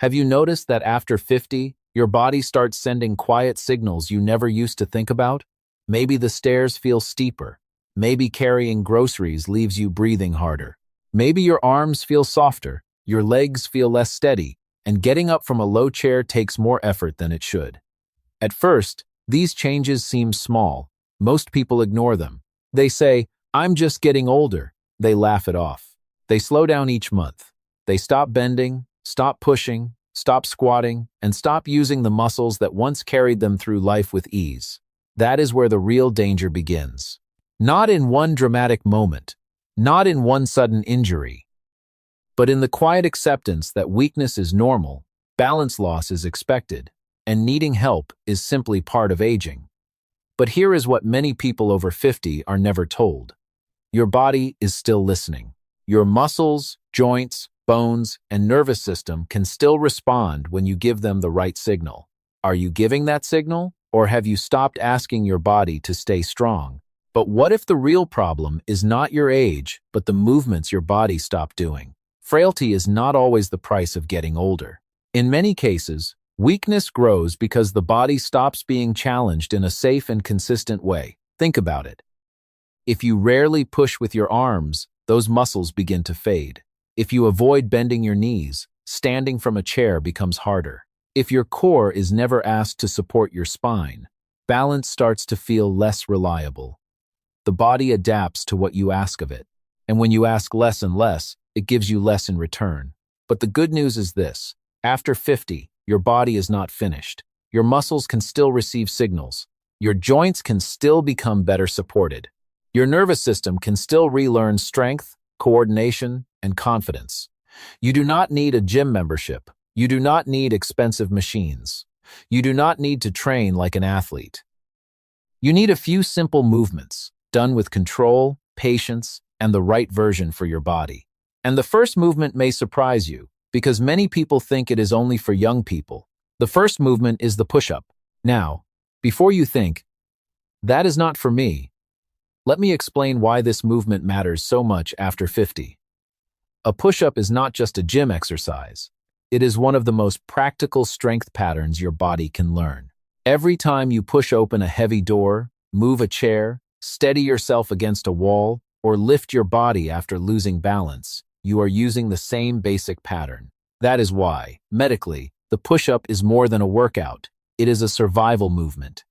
Have you noticed that after 50, your body starts sending quiet signals you never used to think about? Maybe the stairs feel steeper. Maybe carrying groceries leaves you breathing harder. Maybe your arms feel softer, your legs feel less steady, and getting up from a low chair takes more effort than it should. At first, these changes seem small. Most people ignore them. They say, "I'm just getting older." They laugh it off. They slow down each month. They stop bending, stop pushing, stop squatting, and stop using the muscles that once carried them through life with ease. That is where the real danger begins. Not in one dramatic moment, not in one sudden injury, but in the quiet acceptance that weakness is normal, balance loss is expected, and needing help is simply part of aging. But here is what many people over 50 are never told. Your body is still listening. Your muscles, joints, bones, and nervous system can still respond when you give them the right signal. Are you giving that signal, or have you stopped asking your body to stay strong? But what if the real problem is not your age, but the movements your body stopped doing? Frailty is not always the price of getting older. In many cases, weakness grows because the body stops being challenged in a safe and consistent way. Think about it. If you rarely push with your arms, those muscles begin to fade. If you avoid bending your knees, standing from a chair becomes harder. If your core is never asked to support your spine, balance starts to feel less reliable. The body adapts to what you ask of it, and when you ask less and less, it gives you less in return. But the good news is this: after 50, your body is not finished. Your muscles can still receive signals. Your joints can still become better supported. Your nervous system can still relearn strength, coordination, and confidence. You do not need a gym membership. You do not need expensive machines. You do not need to train like an athlete. You need a few simple movements, done with control, patience, and the right version for your body. And the first movement may surprise you, because many people think it is only for young people. The first movement is the push-up. Now, before you think, "That is not for me," let me explain why this movement matters so much after 50. A push-up is not just a gym exercise. It is one of the most practical strength patterns your body can learn. Every time you push open a heavy door, move a chair, steady yourself against a wall, or lift your body after losing balance, you are using the same basic pattern. That is why, medically, the push-up is more than a workout. It is a survival movement.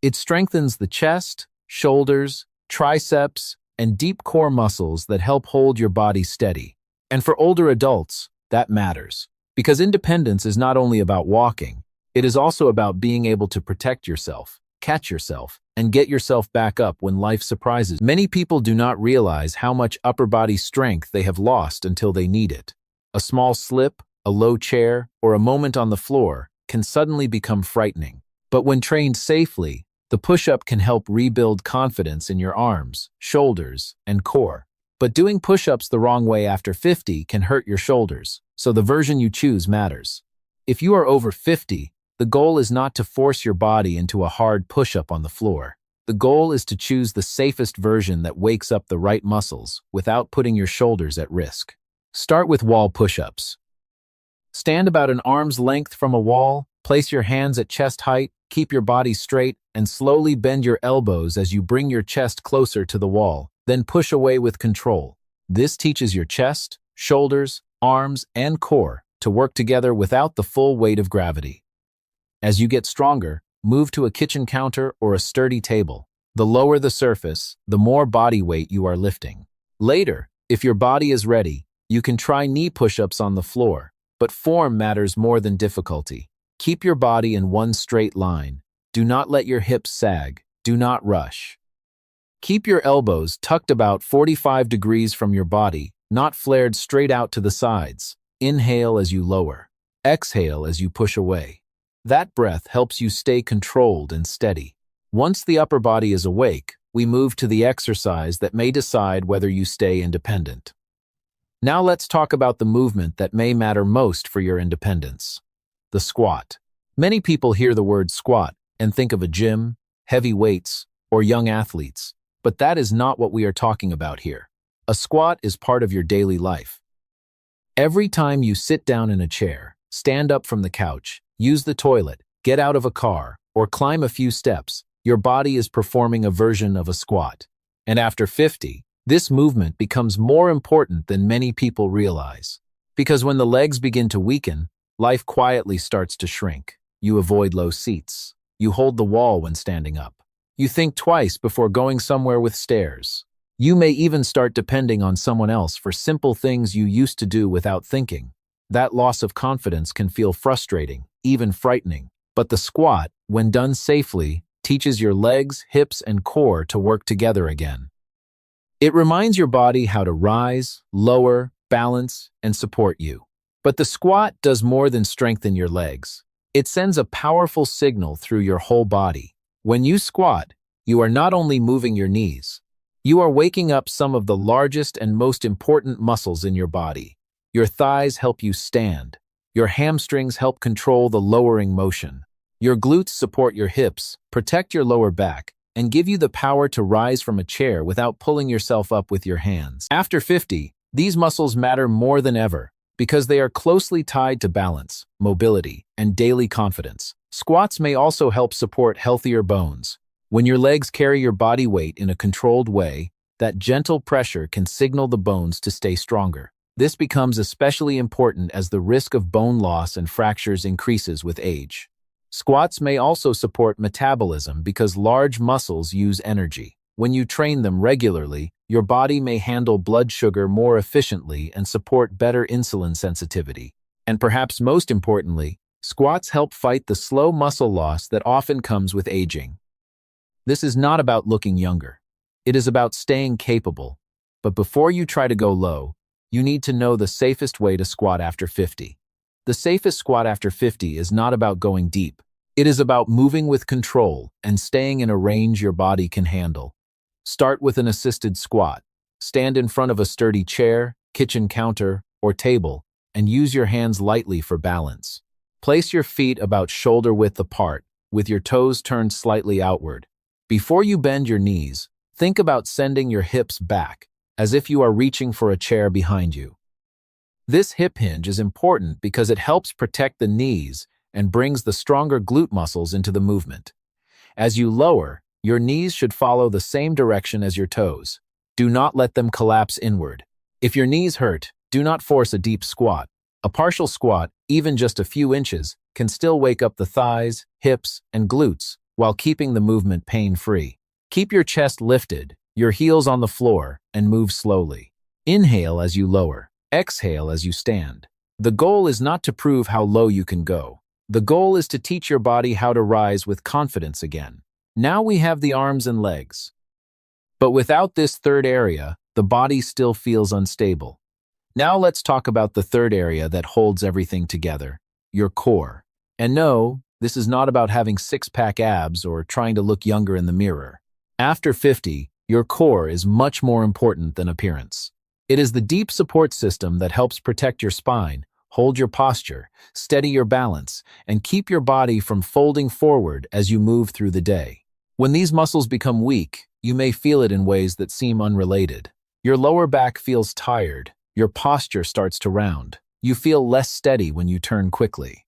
It strengthens the chest, shoulders, triceps, and deep core muscles that help hold your body steady. And for older adults, that matters. Because independence is not only about walking, it is also about being able to protect yourself, catch yourself, and get yourself back up when life surprises. Many people do not realize how much upper body strength they have lost until they need it. A small slip, a low chair, or a moment on the floor can suddenly become frightening. But when trained safely, the push-up can help rebuild confidence in your arms, shoulders, and core. But doing push-ups the wrong way after 50 can hurt your shoulders, so the version you choose matters. If you are over 50, the goal is not to force your body into a hard push-up on the floor. The goal is to choose the safest version that wakes up the right muscles without putting your shoulders at risk. Start with wall push-ups. Stand about an arm's length from a wall, place your hands at chest height, keep your body straight, and slowly bend your elbows as you bring your chest closer to the wall. Then push away with control. This teaches your chest, shoulders, arms, and core to work together without the full weight of gravity. As you get stronger, move to a kitchen counter or a sturdy table. The lower the surface, the more body weight you are lifting. Later, if your body is ready, you can try knee push-ups on the floor, but form matters more than difficulty. Keep your body in one straight line. Do not let your hips sag. Do not rush. Keep your elbows tucked about 45 degrees from your body, not flared straight out to the sides. Inhale as you lower. Exhale as you push away. That breath helps you stay controlled and steady. Once the upper body is awake, we move to the exercise that may decide whether you stay independent. Now let's talk about the movement that may matter most for your independence. The squat. Many people hear the word squat and think of a gym, heavy weights, or young athletes. But that is not what we are talking about here. A squat is part of your daily life. Every time you sit down in a chair, stand up from the couch, use the toilet, get out of a car, or climb a few steps, your body is performing a version of a squat. And after 50, this movement becomes more important than many people realize. Because when the legs begin to weaken, life quietly starts to shrink. You avoid low seats. You hold the wall when standing up. You think twice before going somewhere with stairs. You may even start depending on someone else for simple things you used to do without thinking. That loss of confidence can feel frustrating, even frightening. But the squat, when done safely, teaches your legs, hips, and core to work together again. It reminds your body how to rise, lower, balance, and support you. But the squat does more than strengthen your legs. It sends a powerful signal through your whole body. When you squat, you are not only moving your knees, you are waking up some of the largest and most important muscles in your body. Your thighs help you stand. Your hamstrings help control the lowering motion. Your glutes support your hips, protect your lower back, and give you the power to rise from a chair without pulling yourself up with your hands. After 50, these muscles matter more than ever because they are closely tied to balance, mobility, and daily confidence. Squats may also help support healthier bones. When your legs carry your body weight in a controlled way, that gentle pressure can signal the bones to stay stronger. This becomes especially important as the risk of bone loss and fractures increases with age. Squats may also support metabolism because large muscles use energy. When you train them regularly, your body may handle blood sugar more efficiently and support better insulin sensitivity. And perhaps most importantly, squats help fight the slow muscle loss that often comes with aging. This is not about looking younger. It is about staying capable. But before you try to go low, you need to know the safest way to squat after 50. The safest squat after 50 is not about going deep. It is about moving with control and staying in a range your body can handle. Start with an assisted squat. Stand in front of a sturdy chair, kitchen counter, or table, and use your hands lightly for balance. Place your feet about shoulder width apart, with your toes turned slightly outward. Before you bend your knees, think about sending your hips back, as if you are reaching for a chair behind you. This hip hinge is important because it helps protect the knees and brings the stronger glute muscles into the movement. As you lower, your knees should follow the same direction as your toes. Do not let them collapse inward. If your knees hurt, do not force a deep squat. A partial squat, even just a few inches, can still wake up the thighs, hips, and glutes while keeping the movement pain-free. Keep your chest lifted, your heels on the floor, and move slowly. Inhale as you lower. Exhale as you stand. The goal is not to prove how low you can go. The goal is to teach your body how to rise with confidence again. Now we have the arms and legs. But without this third area, the body still feels unstable. Now let's talk about the third area that holds everything together, your core. And no, this is not about having six-pack abs or trying to look younger in the mirror. After 50, your core is much more important than appearance. It is the deep support system that helps protect your spine, hold your posture, steady your balance, and keep your body from folding forward as you move through the day. When these muscles become weak, you may feel it in ways that seem unrelated. Your lower back feels tired. Your posture starts to round. You feel less steady when you turn quickly.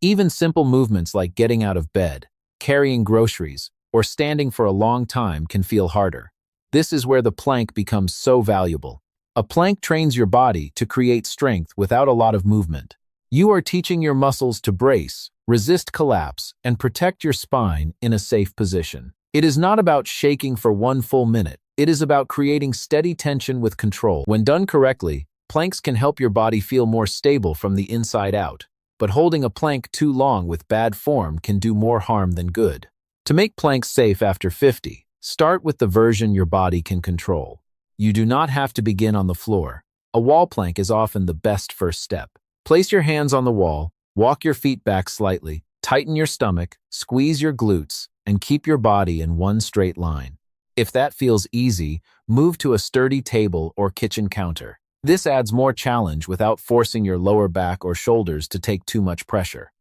Even simple movements like getting out of bed, carrying groceries, or standing for a long time can feel harder. This is where the plank becomes so valuable. A plank trains your body to create strength without a lot of movement. You are teaching your muscles to brace, resist collapse, and protect your spine in a safe position. It is not about shaking for one full minute. It is about creating steady tension with control. When done correctly, planks can help your body feel more stable from the inside out. But holding a plank too long with bad form can do more harm than good. To make planks safe after 50, start with the version your body can control. You do not have to begin on the floor. A wall plank is often the best first step. Place your hands on the wall, walk your feet back slightly, tighten your stomach, squeeze your glutes, and keep your body in one straight line. If that feels easy, move to a sturdy table or kitchen counter. This adds more challenge without forcing your lower back or shoulders to take too much pressure.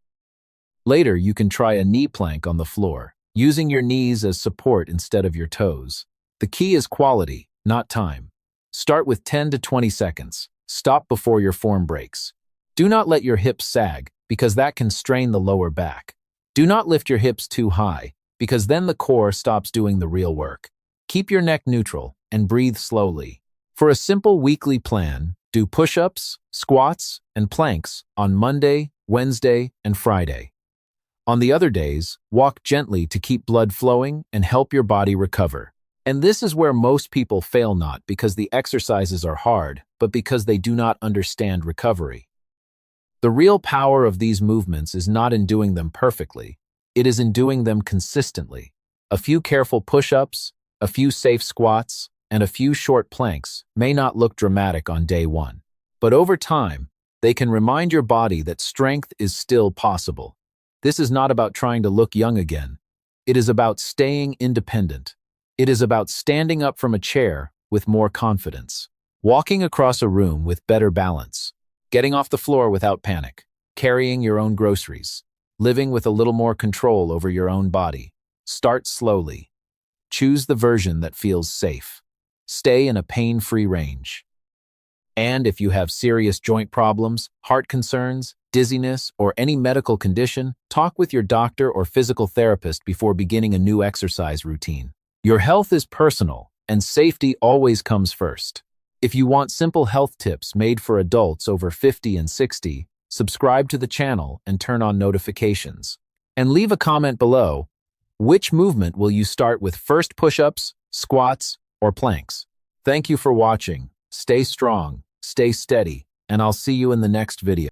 Later, you can try a knee plank on the floor, using your knees as support instead of your toes. The key is quality, not time. Start with 10 to 20 seconds. Stop before your form breaks. Do not let your hips sag, because that can strain the lower back. Do not lift your hips too high, because then the core stops doing the real work. Keep your neck neutral and breathe slowly. For a simple weekly plan, do push-ups, squats, and planks on Monday, Wednesday, and Friday. On the other days, walk gently to keep blood flowing and help your body recover. And this is where most people fail, not because the exercises are hard, but because they do not understand recovery. The real power of these movements is not in doing them perfectly, it is in doing them consistently. A few careful push-ups, a few safe squats, and a few short planks may not look dramatic on day one, but over time, they can remind your body that strength is still possible. This is not about trying to look young again. It is about staying independent. It is about standing up from a chair with more confidence, walking across a room with better balance, getting off the floor without panic, carrying your own groceries, living with a little more control over your own body. Start slowly. Choose the version that feels safe. Stay in a pain-free range. And if you have serious joint problems, heart concerns, dizziness, or any medical condition, talk with your doctor or physical therapist before beginning a new exercise routine. Your health is personal, and safety always comes first. If you want simple health tips made for adults over 50 and 60, subscribe to the channel and turn on notifications. And leave a comment below. Which movement will you start with first, push-ups, squats, or planks? Thank you for watching. Stay strong, stay steady, and I'll see you in the next video.